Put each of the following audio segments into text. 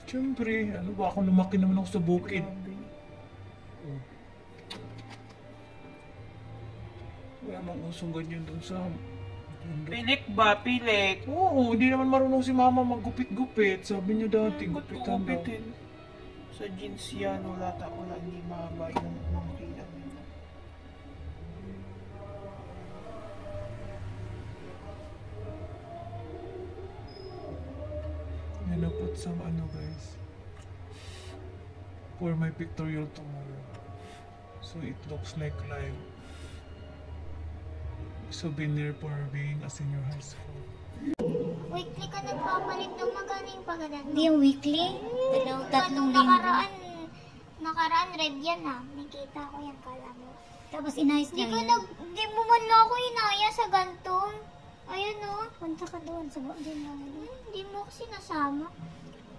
Siyempre, ano ba ako, lumaki naman ako sa bukid. Oh. Wala mang usong ganyan dun sa bundok. Pilik ba? Pilik? Oo, hindi naman marunong si mama maggupit-gupit. Sabi niya dati, Ba't gupitan daw. gugupitin? Sa jeans yan, wala hindi mahaba yung mga kilang nila. And I put some ano guys, for my pictorial tomorrow. So it looks like live. Souvenir for being a senior high school. Weekly ka nagpapalit ng magkano yung pagadan mo? Hindi yung weekly. Tatlong linggo. Nakaraan red yan ah. Nakita ko yan, kala mo. Tapos inayos niya yun. Di mo man lang ako inaya sa ganito. Ayun oh. Punta ka doon sa din lang. Hindi mo ko sinasama.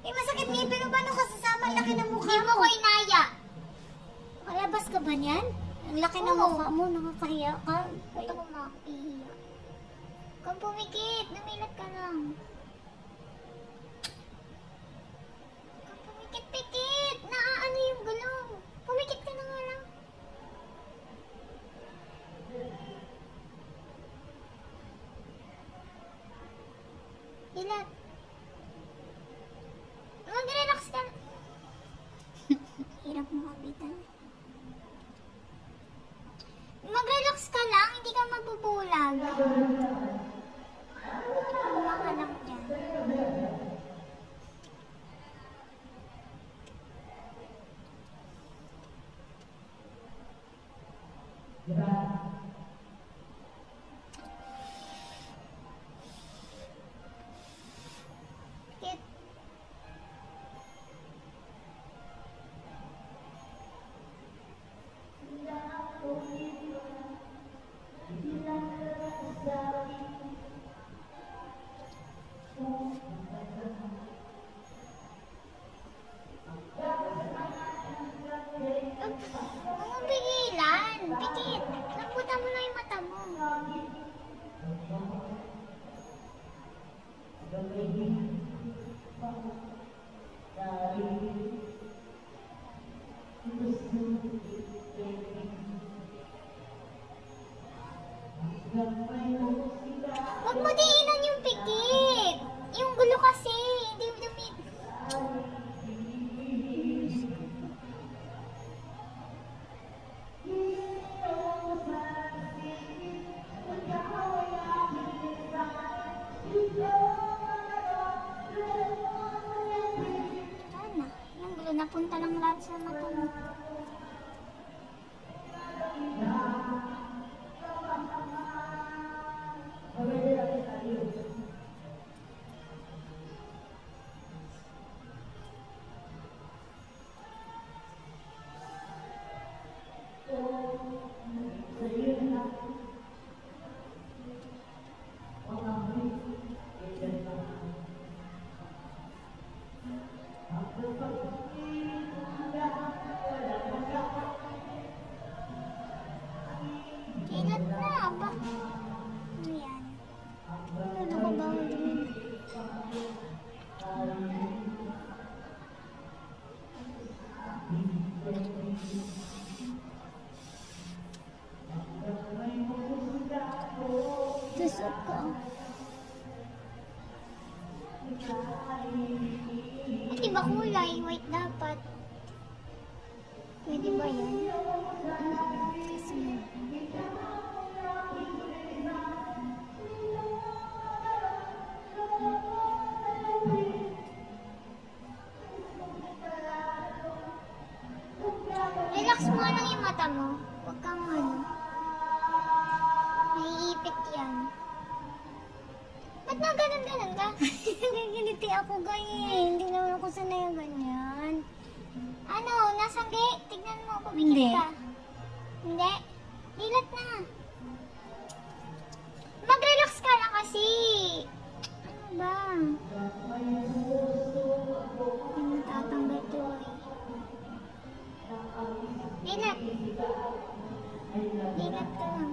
Eh, masakit ni pero paano ka sasama? Laki ng mukha Hindi mo ko inaya. Malabas ka ba niyan? Ang laki ng Oo. mukha mo, nakakahiya ka. Ito ko makihiya. Kung pumikit, lumilat ka lang. Kung pumikit-pikit, naaano yung gulong. Pumikit ka na nga lang. Ilat. Mag-relax ka na. Hirap mo kapitan. Mag-relax ka lang, hindi ka magbubulag. Kuha ka lang dyan. Kit. Huwag mong pigilan. Pikit. Lambutan mo lang yung mata mo. Huwag mo diinan yung pikit. Yung gulo kasi. Hindi dumi. Sana. Yung gulo napunta lang lahat sa mata mo. Ilat na ba? Ayan. Ano ko ba ang dumi? Tusok ko. Di ba kulay? White dapat. Pwede ba yun? Kasi relax mo nga lang yung mata mo. Huwag kang ano. Naiipit yan. Ba't na ganun-ganun ka? Nagigiliti ako ganyan. Hindi naman ako sanay ang ganyan. Ano? Nasanggi? Tignan mo. Hindi. Pumikit ka. Hindi? Dilat na. Mag-relax ka lang kasi. Ano ba? Hindi matatanggal to eh. Dilat. Dilat ka lang.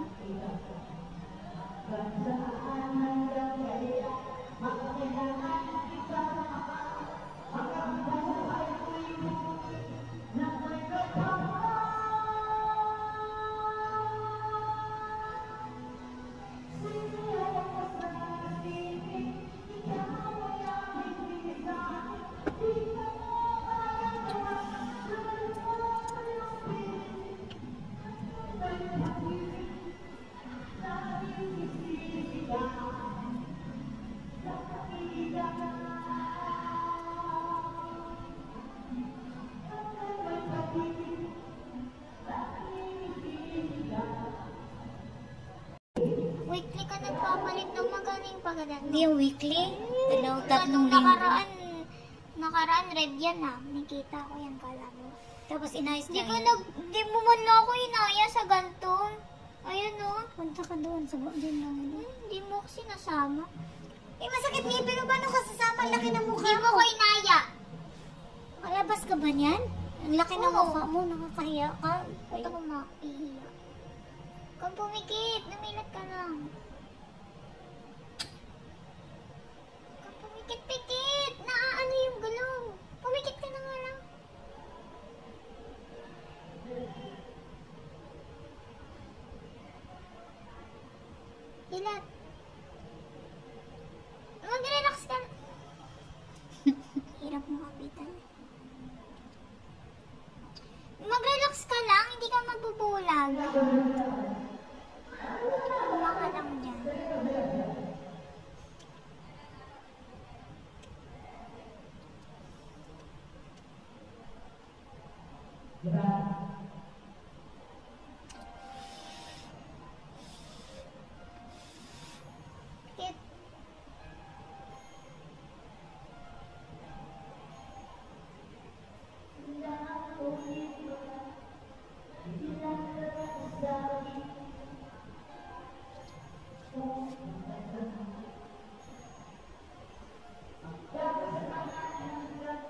pagadan mo. Hindi yung weekly. Tatlong Nung linggo. nakaraan red yan ah. Nakita ko yan, kala mo. Tapos inayos Di niya ko yun. di mo man lang ako inaya sa ganito. Ayun oh. Punta ka doon sa din lang. Hindi mo ko sinasama. Eh, masakit ni pero paano ka sasama? Ang laki ng mukha Hindi mo ko inaya. Malabas ka ba niyan? Ang laki ng Oo. mukha mo, nakakahiya ka. Ba't ako makihiya? Kung pumikit, lumilat ka lang. Kung pumikit-pikit, naaano yung gulong. Pumikit ka na nga lang. Dilat. Mag-relax ka. Hirap mo kapitan. Mag-relax ka lang, hindi ka magbubulag. Kuma ka lang dyan. Kit.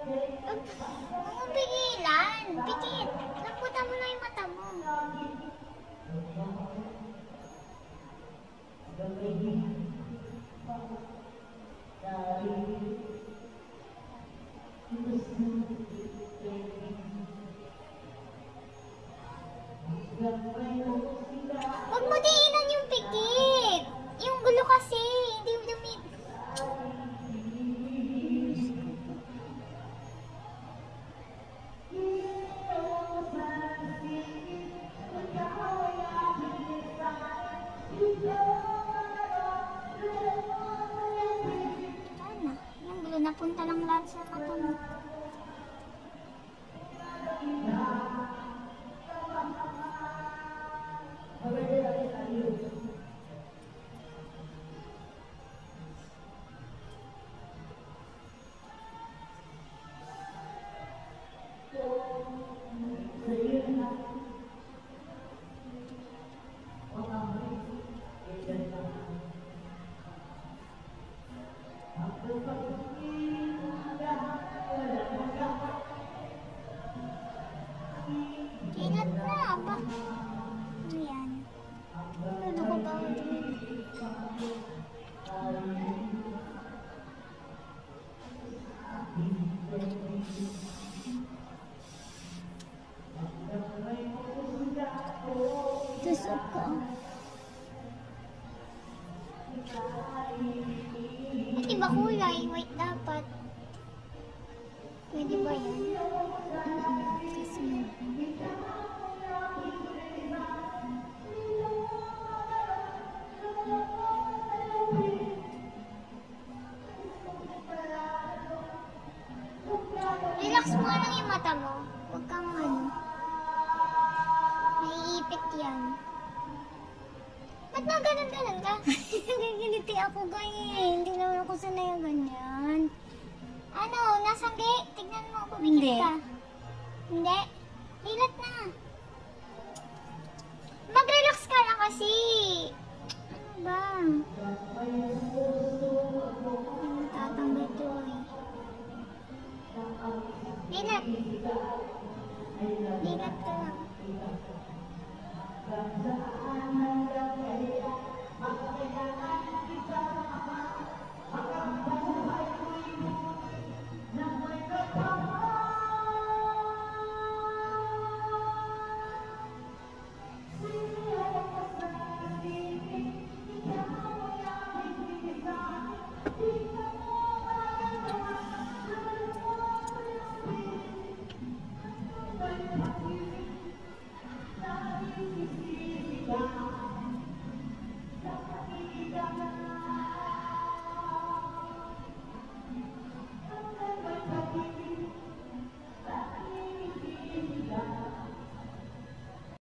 Huwag mong pigilan. Pikit. Lamputan mo na yung mata mo. Huwag mo diinan yung pikit. Yung gulo kasi. Hindi dumi. Sana. Yung gulo napunta lang lahat sa mata mo. Ilat na ba? Ayan. Ano ko ba? Tusok ka. Di ba kulay? White dapat. Pwede ba yan? Kasi Relax mo nga lang yung mata mo. Huwag kang ano. Naiipit yan. Ba't na ganun-ganun ka? nagigiliti ako ganyan. Hindi naman ako sanay ang ganyan. Ano? Nasanggi? Tignan mo. Hindi. Pumikit ka. Hindi? Lilat na. Mag-relax ka lang kasi. Ano ba? Hindi tatanggal to eh. Lilat. Lilat ka lang.